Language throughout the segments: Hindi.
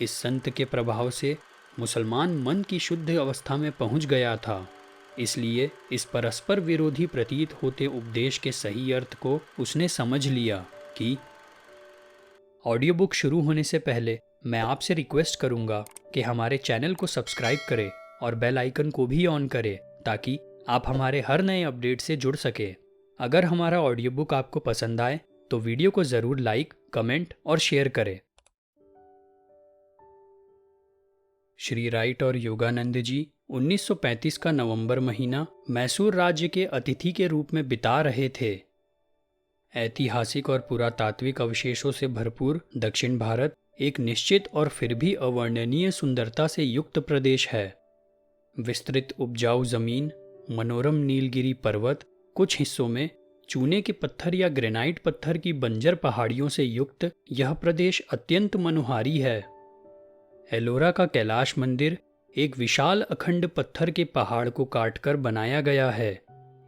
इस संत के प्रभाव से मुसलमान मन की शुद्ध अवस्था में पहुंच गया था। इसलिए इस परस्पर विरोधी प्रतीत होते उपदेश के सही अर्थ को उसने समझ लिया कि ऑडियो बुक शुरू होने से पहले मैं आपसे रिक्वेस्ट करूंगा कि हमारे चैनल को सब्सक्राइब करें और बेल आइकन को भी ऑन करें ताकि आप हमारे हर नए अपडेट से जुड़ सके। अगर हमारा ऑडियो बुक आपको पसंद आए तो वीडियो को ज़रूर लाइक, कमेंट और शेयर करें। श्री राइट और योगानंद जी 1935 का नवंबर महीना मैसूर राज्य के अतिथि के रूप में बिता रहे थे। ऐतिहासिक और पुरातात्विक अवशेषों से भरपूर दक्षिण भारत एक निश्चित और फिर भी अवर्णनीय सुंदरता से युक्त प्रदेश है। विस्तृत उपजाऊ जमीन, मनोरम नीलगिरी पर्वत, कुछ हिस्सों में चूने के पत्थर या ग्रेनाइट पत्थर की बंजर पहाड़ियों से युक्त यह प्रदेश अत्यंत मनोहारी है। एलोरा का कैलाश मंदिर एक विशाल अखंड पत्थर के पहाड़ को काटकर बनाया गया है।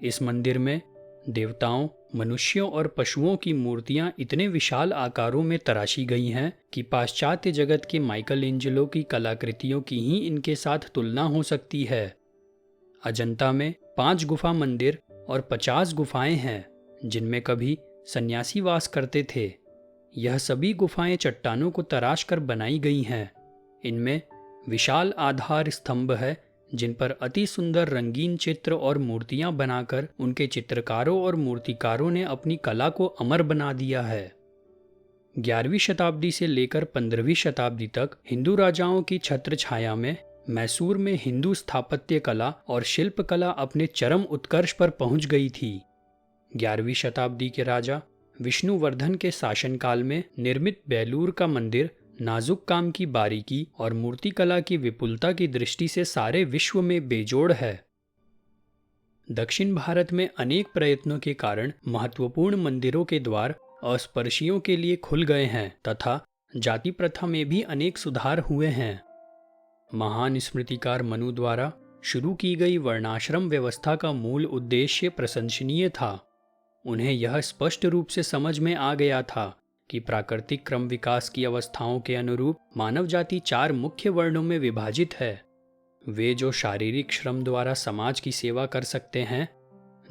इस मंदिर में देवताओं, मनुष्यों और पशुओं की मूर्तियां इतने विशाल आकारों में तराशी गई हैं कि पाश्चात्य जगत के माइकल एंजेलो की कलाकृतियों की ही इनके साथ तुलना हो सकती है। अजंता में 5 गुफा मंदिर और 50 गुफाएं हैं जिनमें कभी सन्यासी वास करते थे। यह सभी गुफाएं चट्टानों को तराश कर बनाई गई हैं। इनमें विशाल आधार स्तंभ है जिन पर अति सुंदर रंगीन चित्र और मूर्तियां बनाकर उनके चित्रकारों और मूर्तिकारों ने अपनी कला को अमर बना दिया है। 11वीं शताब्दी से लेकर 15वीं शताब्दी तक हिंदू राजाओं की छत्र छाया में मैसूर में हिंदू स्थापत्य कला और शिल्प कला अपने चरम उत्कर्ष पर पहुंच गई थी। 11वीं शताब्दी के राजा विष्णुवर्धन के शासनकाल में निर्मित बेलूर का मंदिर नाजुक काम की बारीकी और मूर्तिकला की विपुलता की दृष्टि से सारे विश्व में बेजोड़ है। दक्षिण भारत में अनेक प्रयत्नों के कारण महत्वपूर्ण मंदिरों के द्वार अस्पर्शियों के लिए खुल गए हैं तथा जाति प्रथा में भी अनेक सुधार हुए हैं। महान स्मृतिकार मनु द्वारा शुरू की गई वर्णाश्रम व्यवस्था का मूल उद्देश्य प्रशंसनीय था। उन्हें यह स्पष्ट रूप से समझ में आ गया था कि प्राकृतिक क्रम विकास की अवस्थाओं के अनुरूप मानव जाति 4 मुख्य वर्णों में विभाजित है। वे जो शारीरिक श्रम द्वारा समाज की सेवा कर सकते हैं,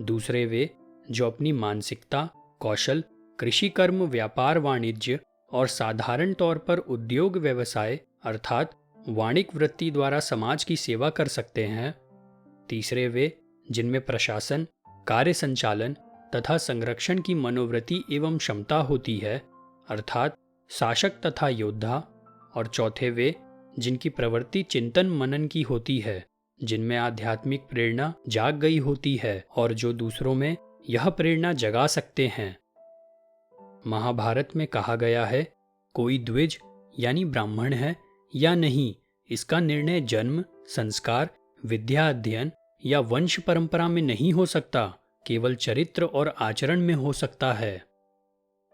दूसरे वे जो अपनी मानसिकता, कौशल, कृषि कर्म, व्यापार वाणिज्य और साधारण तौर पर उद्योग व्यवसाय अर्थात वाणिक वृत्ति द्वारा समाज की सेवा कर सकते हैं, तीसरे वे जिनमें प्रशासन, कार्य संचालन तथा संरक्षण की मनोवृत्ति एवं क्षमता होती है अर्थात शासक तथा योद्धा, और चौथे वे जिनकी प्रवृत्ति चिंतन मनन की होती है, जिनमें आध्यात्मिक प्रेरणा जाग गई होती है और जो दूसरों में यह प्रेरणा जगा सकते हैं। महाभारत में कहा गया है, कोई द्विज यानी ब्राह्मण है या नहीं, इसका निर्णय जन्म, संस्कार, विद्या अध्ययन या वंश परंपरा में नहीं हो सकता, केवल चरित्र और आचरण में हो सकता है।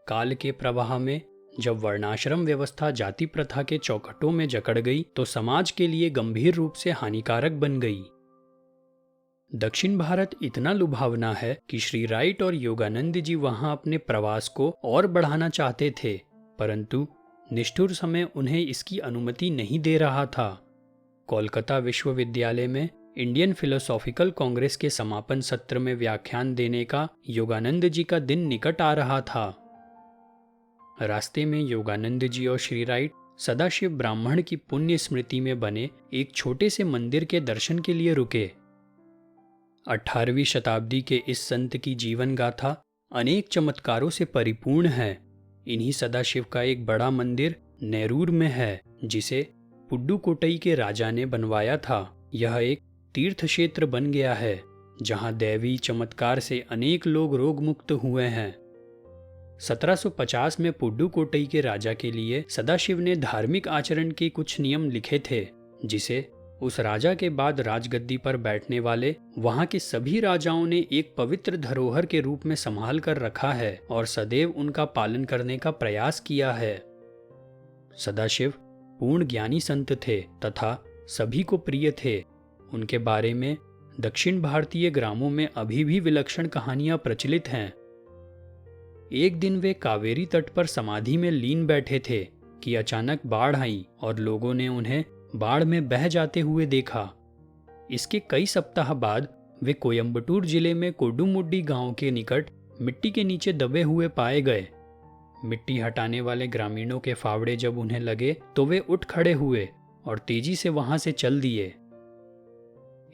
काल के प्रवाह में जब वर्णाश्रम व्यवस्था जाति प्रथा के चौखटों में जकड़ गई तो समाज के लिए गंभीर रूप से हानिकारक बन गई। दक्षिण भारत इतना लुभावना है कि श्री राइट और योगानंद जी वहां अपने प्रवास को और बढ़ाना चाहते थे, परंतु निष्ठुर समय उन्हें इसकी अनुमति नहीं दे रहा था। कोलकाता विश्वविद्यालय में इंडियन फिलोसॉफिकल कांग्रेस के समापन सत्र में व्याख्यान देने का योगानंद जी का दिन निकट आ रहा था। रास्ते में योगानंद जी और श्री राइट सदाशिव ब्राह्मण की पुण्य स्मृति में बने एक छोटे से मंदिर के दर्शन के लिए रुके। 18वीं शताब्दी के इस संत की जीवन गाथा अनेक चमत्कारों से परिपूर्ण है। इन्हीं सदाशिव का एक बड़ा मंदिर नेरूर में है जिसे पुड्डुकोट्टई के राजा ने बनवाया था। यह एक तीर्थ क्षेत्र बन गया है जहां दैवी चमत्कार से अनेक लोग रोग मुक्त हुए हैं। 1750 में पुड्डुकोट्टई के राजा के लिए सदाशिव ने धार्मिक आचरण के कुछ नियम लिखे थे जिसे उस राजा के बाद राजगद्दी पर बैठने वाले वहां के सभी राजाओं ने एक पवित्र धरोहर के रूप में संभाल कर रखा है और सदैव उनका पालन करने का प्रयास किया है। सदाशिव पूर्ण ज्ञानी संत थे तथा सभी को प्रिय थे। उनके बारे में दक्षिण भारतीय ग्रामों में अभी भी विलक्षण कहानियां प्रचलित हैं। एक दिन वे कावेरी तट पर समाधि में लीन बैठे थे कि अचानक बाढ़ आई और लोगों ने उन्हें बाढ़ में बह जाते हुए देखा। इसके कई सप्ताह बाद वे कोयम्बटूर जिले में कोडुमुड्डी गांव के निकट मिट्टी के नीचे दबे हुए पाए गए। मिट्टी हटाने वाले ग्रामीणों के फावड़े जब उन्हें लगे तो वे उठ खड़े हुए और तेजी से वहां से चल दिए।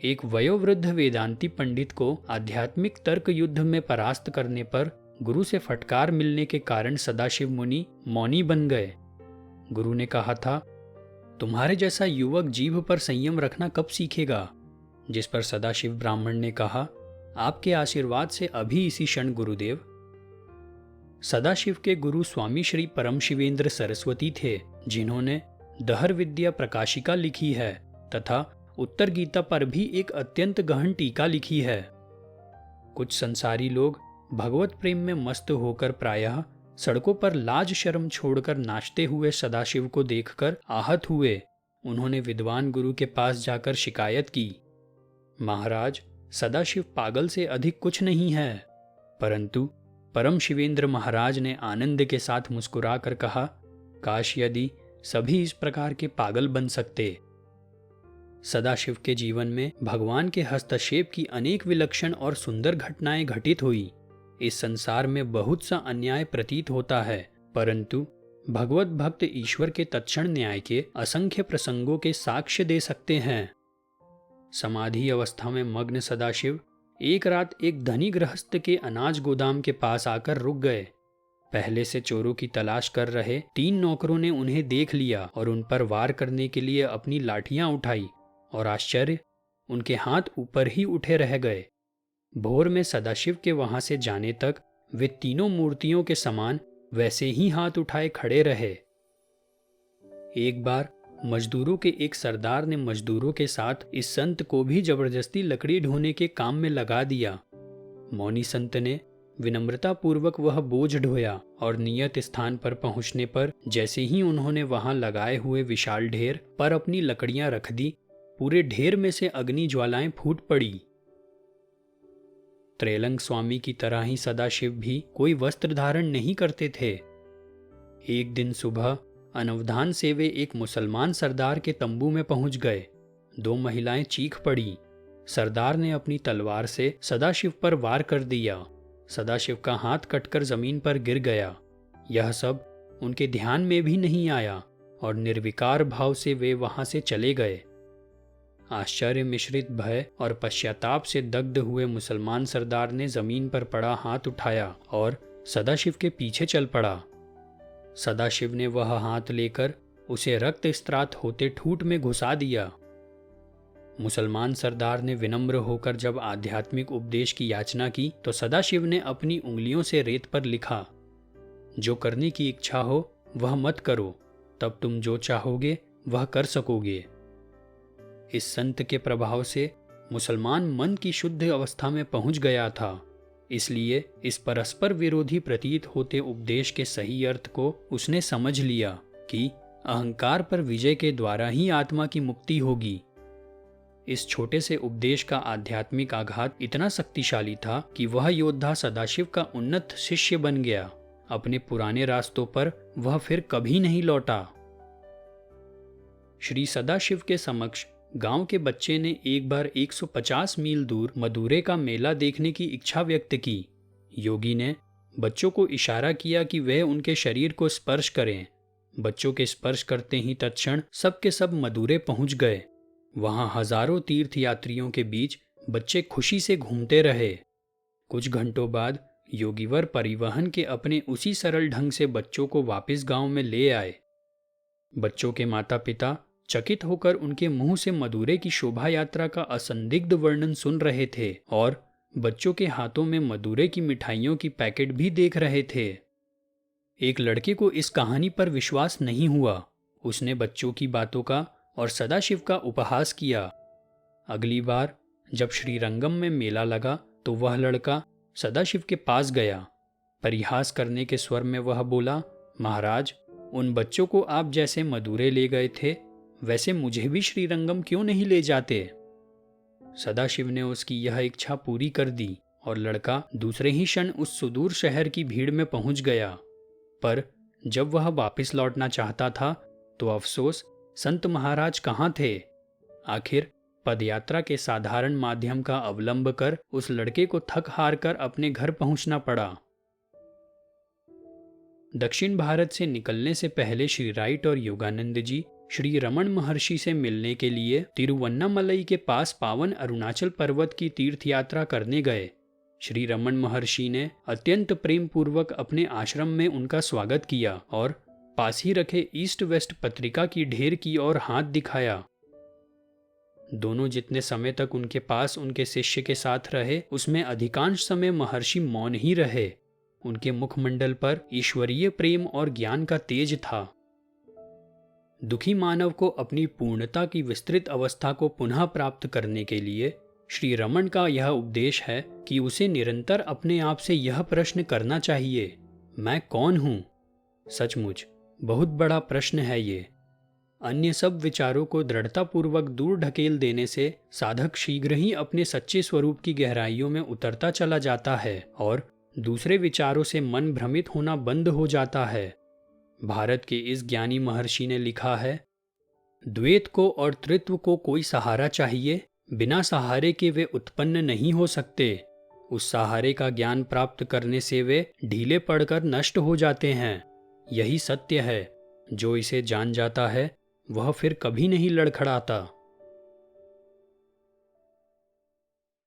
एक वयोवृद्ध वेदांती पंडित को आध्यात्मिक तर्क युद्ध में परास्त करने पर गुरु से फटकार मिलने के कारण सदाशिव मुनि मौनी बन गए। गुरु ने कहा था, तुम्हारे जैसा युवक जीभ पर संयम रखना कब सीखेगा? जिस पर सदाशिव ब्राह्मण ने कहा, आपके आशीर्वाद से अभी इसी क्षण गुरुदेव। सदाशिव के गुरु स्वामी श्री परम शिवेंद्र सरस्वती थे, जिन्होंने दहर विद्या प्रकाशिका लिखी है तथा उत्तर गीता पर भी एक अत्यंत गहन टीका लिखी है। कुछ संसारी लोग भगवत प्रेम में मस्त होकर प्रायः सड़कों पर लाज शर्म छोड़कर नाचते हुए सदाशिव को देखकर आहत हुए। उन्होंने विद्वान गुरु के पास जाकर शिकायत की, महाराज, सदाशिव पागल से अधिक कुछ नहीं है। परंतु परम शिवेंद्र महाराज ने आनंद के साथ मुस्कुराकर कहा, काश यदि सभी इस प्रकार के पागल बन सकते। सदाशिव के जीवन में भगवान के हस्तक्षेप की अनेक विलक्षण और सुंदर घटनाएं घटित हुई। इस संसार में बहुत सा अन्याय प्रतीत होता है, परंतु भगवत भक्त ईश्वर के तत्क्षण न्याय के असंख्य प्रसंगों के साक्ष्य दे सकते हैं। समाधि अवस्था में मग्न सदाशिव एक रात एक धनी गृहस्थ के अनाज गोदाम के पास आकर रुक गए। पहले से चोरों की तलाश कर रहे 3 नौकरों ने उन्हें देख लिया और उन पर वार करने के लिए अपनी लाठियां उठाई, और आश्चर्य, उनके हाथ ऊपर ही उठे रह गए। भोर में सदाशिव के वहां से जाने तक वे तीनों मूर्तियों के समान वैसे ही हाथ उठाए खड़े रहे। एक बार मजदूरों के एक सरदार ने मजदूरों के साथ इस संत को भी जबरदस्ती लकड़ी ढोने के काम में लगा दिया। मौनी संत ने विनम्रता पूर्वक वह बोझ ढोया और नियत स्थान पर पहुंचने पर जैसे ही उन्होंने वहां लगाए हुए विशाल ढेर पर अपनी लकड़ियां रख दी, पूरे ढेर में से अग्नि ज्वालाएं फूट पड़ी। त्रैलंग स्वामी की तरह ही सदाशिव भी कोई वस्त्र धारण नहीं करते थे। एक दिन सुबह अनवधान से वे एक मुसलमान सरदार के तंबू में पहुंच गए। 2 महिलाएं चीख पड़ी। सरदार ने अपनी तलवार से सदाशिव पर वार कर दिया। सदाशिव का हाथ कटकर जमीन पर गिर गया। यह सब उनके ध्यान में भी नहीं आया और निर्विकार भाव से वे वहां से चले गए। आश्चर्य मिश्रित भय और पश्चाताप से दग्ध हुए मुसलमान सरदार ने जमीन पर पड़ा हाथ उठाया और सदाशिव के पीछे चल पड़ा। सदाशिव ने वह हाथ लेकर उसे रक्त स्त्रात होते ठूठ में घुसा दिया। मुसलमान सरदार ने विनम्र होकर जब आध्यात्मिक उपदेश की याचना की तो सदाशिव ने अपनी उंगलियों से रेत पर लिखा, जो करने की इच्छा हो वह मत करो, तब तुम जो चाहोगे वह कर सकोगे। इस संत के प्रभाव से मुसलमान मन की शुद्ध अवस्था में पहुंच गया था, इसलिए इस परस्पर विरोधी प्रतीत होते उपदेश के सही अर्थ को उसने समझ लिया कि अहंकार पर विजय के द्वारा ही आत्मा की मुक्ति होगी। इस छोटे से उपदेश का आध्यात्मिक आघात इतना शक्तिशाली था कि वह योद्धा सदाशिव का उन्नत शिष्य बन गया। अपने पुराने रास्तों पर वह फिर कभी नहीं लौटा। श्री सदाशिव के समक्ष गांव के बच्चे ने एक बार 150 मील दूर मदुरै का मेला देखने की इच्छा व्यक्त की। योगी ने बच्चों को इशारा किया कि वे उनके शरीर को स्पर्श करें। बच्चों के स्पर्श करते ही तत्क्षण सब के सब मदुरै पहुंच गए। वहां हजारों तीर्थयात्रियों के बीच बच्चे खुशी से घूमते रहे। कुछ घंटों बाद योगीवर परिवहन के अपने उसी सरल ढंग से बच्चों को वापस गांव में ले आए। बच्चों के माता पिता चकित होकर उनके मुंह से मदुरै की शोभा यात्रा का असंदिग्ध वर्णन सुन रहे थे और बच्चों के हाथों में मदुरै की मिठाइयों की पैकेट भी देख रहे थे। एक लड़के को इस कहानी पर विश्वास नहीं हुआ। उसने बच्चों की बातों का और सदाशिव का उपहास किया। अगली बार जब श्रीरंगम में मेला लगा तो वह लड़का सदाशिव के पास गया। परिहास करने के स्वर में वह बोला, महाराज, उन बच्चों को आप जैसे मदुरै ले गए थे वैसे मुझे भी श्रीरंगम क्यों नहीं ले जाते। सदाशिव ने उसकी यह इच्छा पूरी कर दी और लड़का दूसरे ही क्षण उस सुदूर शहर की भीड़ में पहुंच गया। पर जब वह वापस लौटना चाहता था तो अफसोस, संत महाराज कहाँ थे। आखिर पदयात्रा के साधारण माध्यम का अवलंब कर उस लड़के को थक हार कर अपने घर पहुंचना पड़ा। दक्षिण भारत से निकलने से पहले श्री राइट और योगानंद जी श्री रमन महर्षि से मिलने के लिए तिरुवन्नामलई के पास पावन अरुणाचल पर्वत की तीर्थ यात्रा करने गए। श्री रमन महर्षि ने अत्यंत प्रेम पूर्वक अपने आश्रम में उनका स्वागत किया और पास ही रखे ईस्ट वेस्ट पत्रिका की ढेर की ओर हाथ दिखाया। दोनों जितने समय तक उनके पास उनके शिष्य के साथ रहे, उसमें अधिकांश समय महर्षि मौन ही रहे। उनके मुखमंडल पर ईश्वरीय प्रेम और ज्ञान का तेज था। दुखी मानव को अपनी पूर्णता की विस्तृत अवस्था को पुनः प्राप्त करने के लिए श्री रमन का यह उपदेश है कि उसे निरंतर अपने आप से यह प्रश्न करना चाहिए, मैं कौन हूँ? सचमुच बहुत बड़ा प्रश्न है ये। अन्य सब विचारों को दृढ़तापूर्वक दूर ढकेल देने से साधक शीघ्र ही अपने सच्चे स्वरूप की गहराइयों में उतरता चला जाता है और दूसरे विचारों से मन भ्रमित होना बंद हो जाता है। भारत के इस ज्ञानी महर्षि ने लिखा है, द्वैत को और त्रित्व को कोई सहारा चाहिए, बिना सहारे के वे उत्पन्न नहीं हो सकते। उस सहारे का ज्ञान प्राप्त करने से वे ढीले पड़कर नष्ट हो जाते हैं। यही सत्य है। जो इसे जान जाता है वह फिर कभी नहीं लड़खड़ाता।